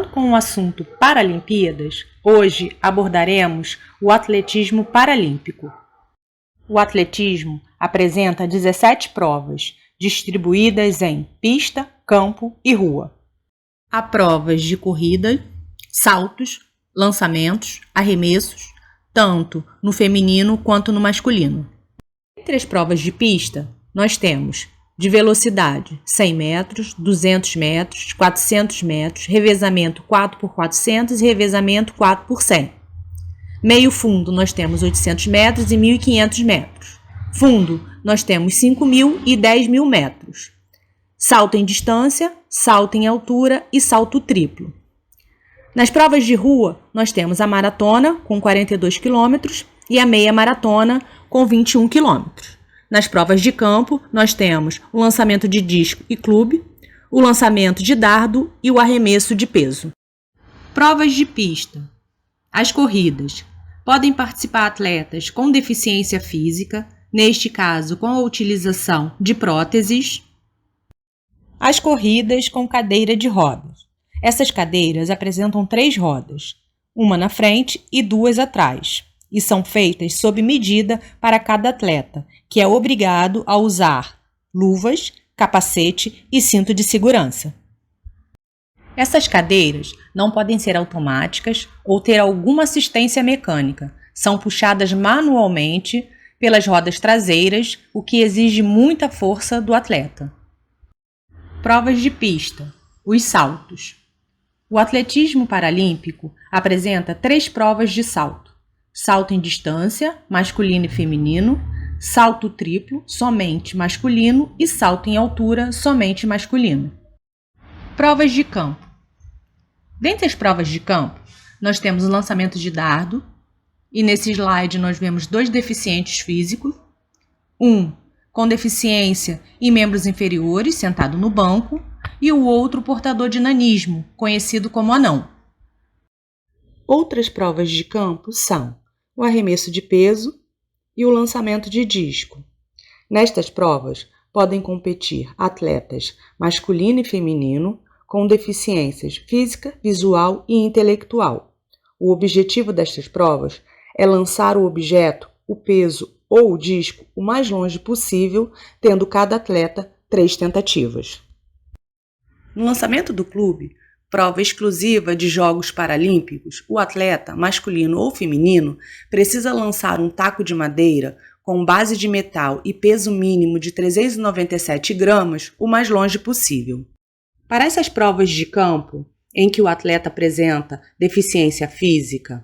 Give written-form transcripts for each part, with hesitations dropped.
Continuando com o assunto Paralimpíadas, hoje abordaremos o atletismo paralímpico. O atletismo apresenta 17 provas, distribuídas em pista, campo e rua. Há provas de corrida, saltos, lançamentos, arremessos, tanto no feminino quanto no masculino. Entre as provas de pista, nós temos de velocidade 100 metros, 200 metros, 400 metros, revezamento 4x400 e revezamento 4x100. Meio fundo nós temos 800 metros e 1.500 metros. Fundo nós temos 5.000 e 10.000 metros. Salto em distância, salto em altura e salto triplo. Nas provas de rua, nós temos a maratona com 42 km e a meia maratona com 21 km. Nas provas de campo, nós temos o lançamento de disco e clube, o lançamento de dardo e o arremesso de peso. Provas de pista. As corridas. Podem participar atletas com deficiência física, neste caso com a utilização de próteses. As corridas com cadeira de rodas. Essas cadeiras apresentam 3 rodas, uma na frente e 2 atrás, e são feitas sob medida para cada atleta, que é obrigado a usar luvas, capacete e cinto de segurança. Essas cadeiras não podem ser automáticas ou ter alguma assistência mecânica, são puxadas manualmente pelas rodas traseiras, o que exige muita força do atleta. Provas de pista. Os saltos. O atletismo paralímpico apresenta 3 provas de salto. Salto em distância, masculino e feminino, salto triplo, somente masculino, e salto em altura, somente masculino. Provas de campo. Dentre as provas de campo, nós temos o lançamento de dardo, e nesse slide nós vemos 2 deficientes físicos, um com deficiência e membros inferiores, sentado no banco, e o outro portador de nanismo, conhecido como anão. Outras provas de campo são o arremesso de peso e o lançamento de disco. Nestas provas, podem competir atletas masculino e feminino com deficiências física, visual e intelectual. O objetivo destas provas é lançar o objeto, o peso ou o disco o mais longe possível, tendo cada atleta 3 tentativas. No lançamento do clube, prova exclusiva de Jogos Paralímpicos, o atleta, masculino ou feminino, precisa lançar um taco de madeira com base de metal e peso mínimo de 397 gramas o mais longe possível. Para essas provas de campo, em que o atleta apresenta deficiência física,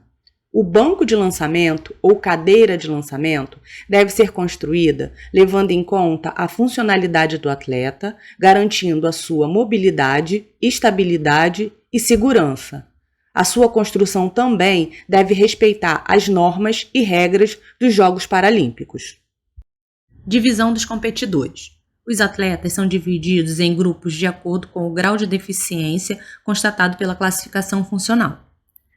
o banco de lançamento ou cadeira de lançamento deve ser construída levando em conta a funcionalidade do atleta, garantindo a sua mobilidade, estabilidade e segurança. A sua construção também deve respeitar as normas e regras dos Jogos Paralímpicos. Divisão dos competidores. Os atletas são divididos em grupos de acordo com o grau de deficiência constatado pela classificação funcional.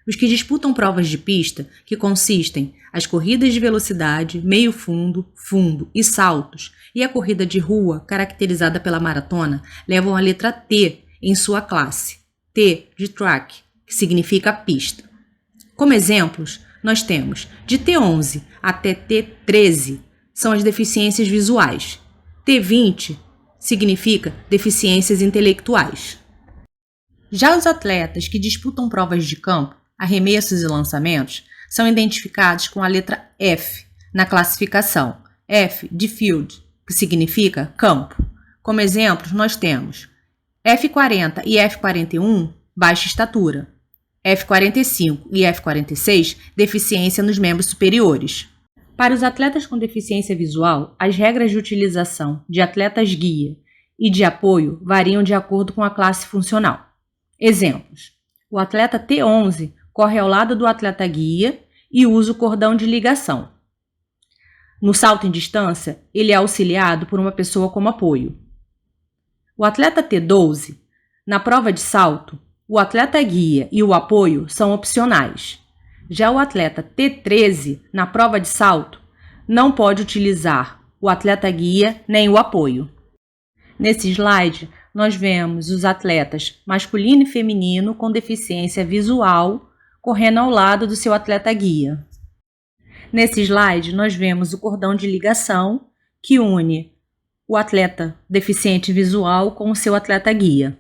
Os que disputam provas de pista, que consistem as corridas de velocidade, meio fundo, fundo e saltos, e a corrida de rua, caracterizada pela maratona, levam a letra T em sua classe, T de track, que significa pista. Como exemplos, nós temos de T11 até T13, são as deficiências visuais. T20 significa deficiências intelectuais. Já os atletas que disputam provas de campo, arremessos e lançamentos, são identificados com a letra F na classificação, F de field, que significa campo. Como exemplos, nós temos F40 e F41, baixa estatura, F45 e F46, deficiência nos membros superiores. Para os atletas com deficiência visual, as regras de utilização de atletas guia e de apoio variam de acordo com a classe funcional. Exemplos: o atleta T11 corre ao lado do atleta guia e usa o cordão de ligação. No salto em distância, ele é auxiliado por uma pessoa como apoio. O atleta T12, na prova de salto, o atleta guia e o apoio são opcionais. Já o atleta T13, na prova de salto, não pode utilizar o atleta guia nem o apoio. Nesse slide, nós vemos os atletas masculino e feminino com deficiência visual correndo ao lado do seu atleta guia. Nesse slide, nós vemos o cordão de ligação que une o atleta deficiente visual com o seu atleta guia.